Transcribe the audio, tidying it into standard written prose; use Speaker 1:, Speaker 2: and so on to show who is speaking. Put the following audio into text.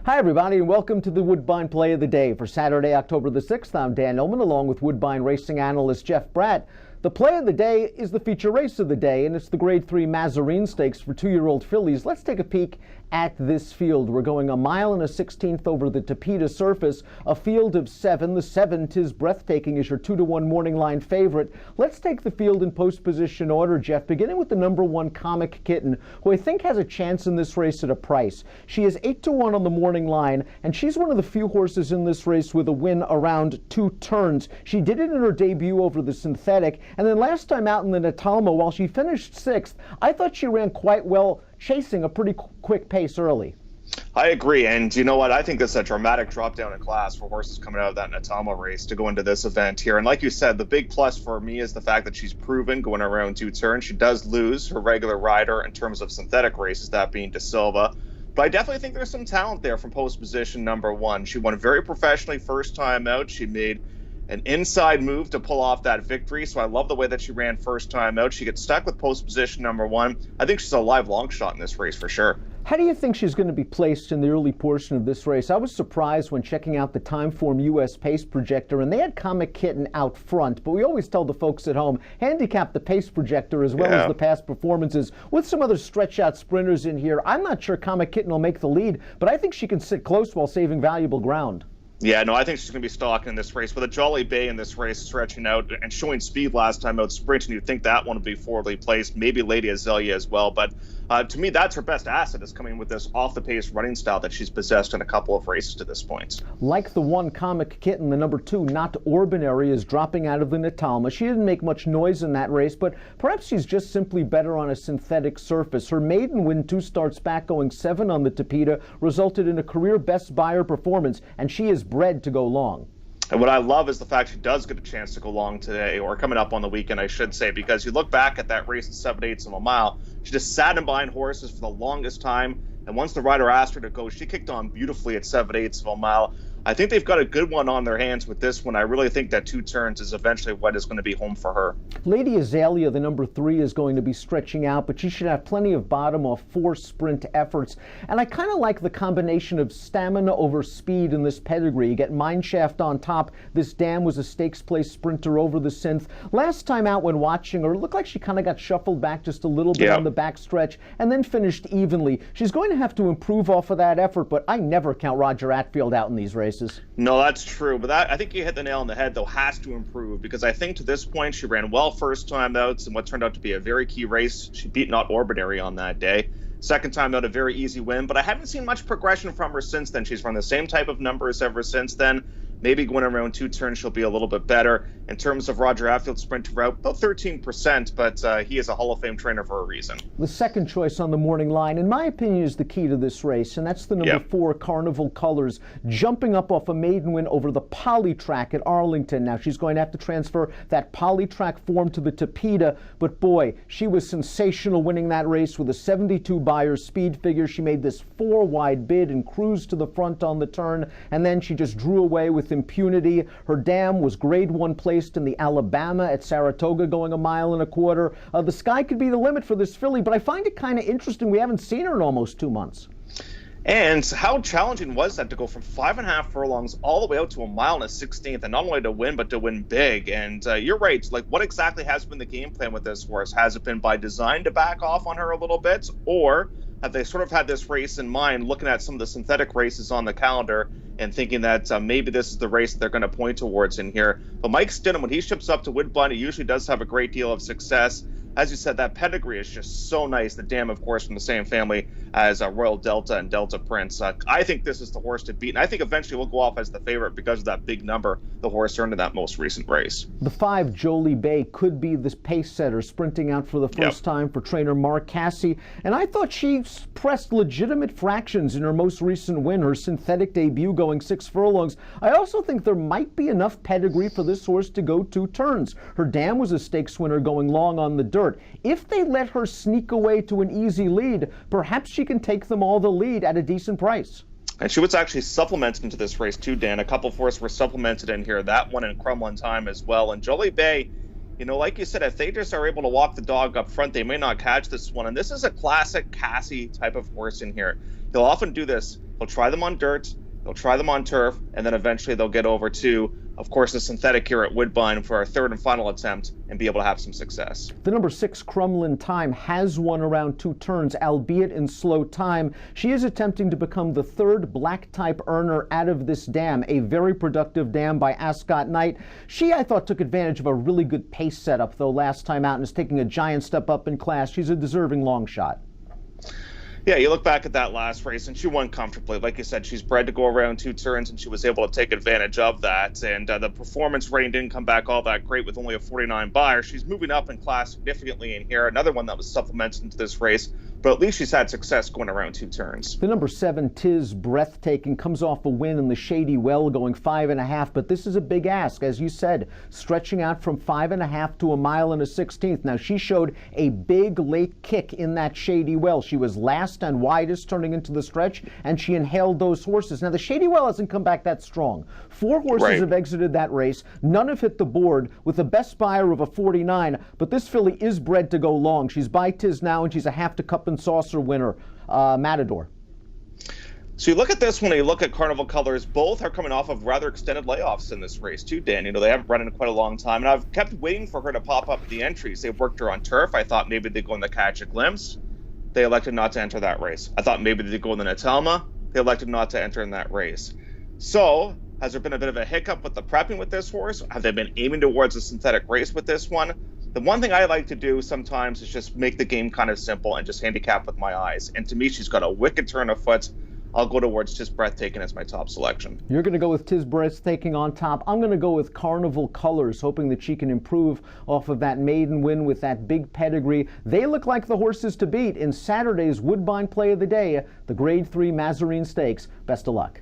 Speaker 1: Hi, everybody, and welcome to the Woodbine Play of the Day. For Saturday, October the 6th, I'm Dan Illman, along with Woodbine racing analyst Jeff Bratt. The play of the day is the feature race of the day, and it's the Grade 3 Mazarine Stakes for 2-year-old fillies. Let's take a peek at this field. We're going 1 mile and a 16th over the Tapeta surface, a field of 7. The 7, 'Tis Breathtaking, is your 2-to-1 morning line favorite. Let's take the field in post position order, Jeff, beginning with the number 1 Comic Kitten, who I think has a chance in this race at a price. She is 8-to-1 on the morning line, and she's one of the few horses in this race with a win around 2 turns. She did it in her debut over the Synthetic, and then last time out in the Natalma, while she finished 6th, I thought she ran quite well, chasing a pretty quick pace early.
Speaker 2: I agree, and you know what? I think this is a dramatic drop down in class for horses coming out of that Natalma race to go into this event here. And like you said, the big plus for me is the fact that she's proven going around 2 turns. She does lose her regular rider in terms of synthetic races, that being De Silva. But I definitely think there's some talent there from post position number 1. She won very professionally first time out. She made an inside move to pull off that victory, so I love the way that she ran first time out. She gets stuck with post position number 1. I think she's a live long shot in this race for sure.
Speaker 1: How do you think she's going to be placed in the early portion of this race? I was surprised when checking out the Timeform US pace projector, and they had Comic Kitten out front, but we always tell the folks at home, handicap the pace projector as well as the past performances. With some other stretch out sprinters in here, I'm not sure Comic Kitten will make the lead, but I think she can sit close while saving valuable ground.
Speaker 2: Yeah, no, I think she's going to be stalking in this race. With a Jolly Bay in this race stretching out and showing speed last time out sprinting, you'd think that one would be forwardly placed, maybe Lady Azalea as well. But to me, that's her best asset, is coming with this off-the-pace running style that she's possessed in a couple of races to this point.
Speaker 1: Like the 1 Comic Kitten, the number 2 Not Ordinary is dropping out of the Natalma. She didn't make much noise in that race, but perhaps she's just simply better on a synthetic surface. Her maiden win 2 starts back, going 7 on the Tapeta, resulted in a career best Beyer performance, and she is bred to go long.
Speaker 2: And what I love is the fact she does get a chance to go long today, or coming up on the weekend, I should say, because you look back at that race at 7/8 of a mile, she just sat in behind horses for the longest time, and once the rider asked her to go, she kicked on beautifully at 7/8 of a mile. I think they've got a good one on their hands with this one. I really think that 2 turns is eventually what is going to be home for her.
Speaker 1: Lady Azalea, the number 3, is going to be stretching out, but she should have plenty of bottom off 4 sprint efforts. And I kind of like the combination of stamina over speed in this pedigree. You get Mineshaft on top. This dam was a stakes place sprinter over the synth. Last time out when watching her, it looked like she kind of got shuffled back just a little bit on the back stretch and then finished evenly. She's going to have to improve off of that effort, but I never count Roger Attfield out in these races.
Speaker 2: No, that's true. But I think you hit the nail on the head, though, has to improve, because I think to this point she ran well first time out in what turned out to be a very key race. She beat Not Ordinary on that day. Second time out, a very easy win, but I haven't seen much progression from her since then. She's run the same type of numbers ever since then. Maybe going around 2 turns, she'll be a little bit better. In terms of Roger Attfield sprint route, about 13%, but he is a Hall of Fame trainer for a reason.
Speaker 1: The second choice on the morning line, in my opinion, is the key to this race, and that's the number 4 Carnival Colors, jumping up off a maiden win over the Polytrack at Arlington. Now, she's going to have to transfer that Polytrack form to the Tapeta, but boy, she was sensational winning that race with a 72 Beyer speed figure. She made this 4-wide bid and cruised to the front on the turn, and then she just drew away with impunity. Her dam was Grade 1 placed in the Alabama at Saratoga, going 1.25 miles. The sky could be the limit for this filly, but I find it kind of interesting. We haven't seen her in almost 2 months.
Speaker 2: And how challenging was that to go from 5.5 furlongs all the way out to 1 mile and a 16th, and not only to win, but to win big? And you're right. Like, what exactly has been the game plan with this horse? Has it been by design to back off on her a little bit, or have they sort of had this race in mind, looking at some of the synthetic races on the calendar and thinking that maybe this is the race that they're going to point towards in here? But Mike Stidham, when he ships up to Woodbine, he usually does have a great deal of success. As you said, that pedigree is just so nice. The dam, of course, from the same family as Royal Delta and Delta Prince. I think this is the horse to beat, and I think eventually we'll go off as the favorite because of that big number the horse earned in that most recent race.
Speaker 1: The 5 Jolie Bay could be this pace setter, sprinting out for the first time for trainer Mark Casse, and I thought she pressed legitimate fractions in her most recent win, her synthetic debut going 6 furlongs. I also think there might be enough pedigree for this horse to go 2 turns. Her dam was a stakes winner going long on the dirt. If they let her sneak away to an easy lead, perhaps she can take them all the lead at a decent price.
Speaker 2: And she was actually supplemented into this race too, Dan. A couple of horses were supplemented in here. That one in Crumlin Time as well. And Jolie Bay, you know, like you said, if they just are able to walk the dog up front, they may not catch this one. And this is a classic Casse type of horse in here. He'll often do this He'll try them on dirt, he'll try them on turf, and then eventually they'll get over to, of course, the synthetic here at Woodbine for our third and final attempt and be able to have some success.
Speaker 1: The number 6 Crumlin Time has won around 2 turns, albeit in slow time. She is attempting to become the third black type earner out of this dam, a very productive dam by Ascot Knight. She, I thought, took advantage of a really good pace setup, though, last time out and is taking a giant step up in class. She's a deserving long shot.
Speaker 2: Yeah, you look back at that last race, and she won comfortably. Like you said, she's bred to go around 2 turns, and she was able to take advantage of that. And the performance rating didn't come back all that great with only a 49 buyer. She's moving up in class significantly in here. Another one that was supplemented into this race, but at least she's had success going around 2 turns.
Speaker 1: The number 7 Tiz Breathtaking comes off a win in the Shady Well, going 5.5, but this is a big ask, as you said, stretching out from 5.5 to 1 mile and a 16th. Now, she showed a big late kick in that Shady Well. She was last and widest turning into the stretch, and she inhaled those horses. Now, the Shady Well hasn't come back that strong. 4 horses have exited that race. None have hit the board with a best buyer of a 49, but this filly is bred to go long. She's by Tiz now, and she's a half to cup and saucer winner, Matador.
Speaker 2: So you look at this one, and you look at Carnival Colors, both are coming off of rather extended layoffs in this race too, Dan. You know, they haven't run in quite a long time, and I've kept waiting for her to pop up at the entries. They've worked her on turf. I thought maybe they'd go in the Catch a Glimpse. They elected not to enter that race. I thought maybe they'd go in the Natalma. They elected not to enter in that race. So, has there been a bit of a hiccup with the prepping with this horse? Have they been aiming towards a synthetic race with this one? The one thing I like to do sometimes is just make the game kind of simple and just handicap with my eyes. And to me, she's got a wicked turn of foot. I'll go towards Tiz Breathtaking as my top selection.
Speaker 1: You're going to go with Tiz Breathtaking on top. I'm going to go with Carnival Colors, hoping that she can improve off of that maiden win with that big pedigree. They look like the horses to beat in Saturday's Woodbine Play of the Day, the Grade 3 Mazarine Stakes. Best of luck.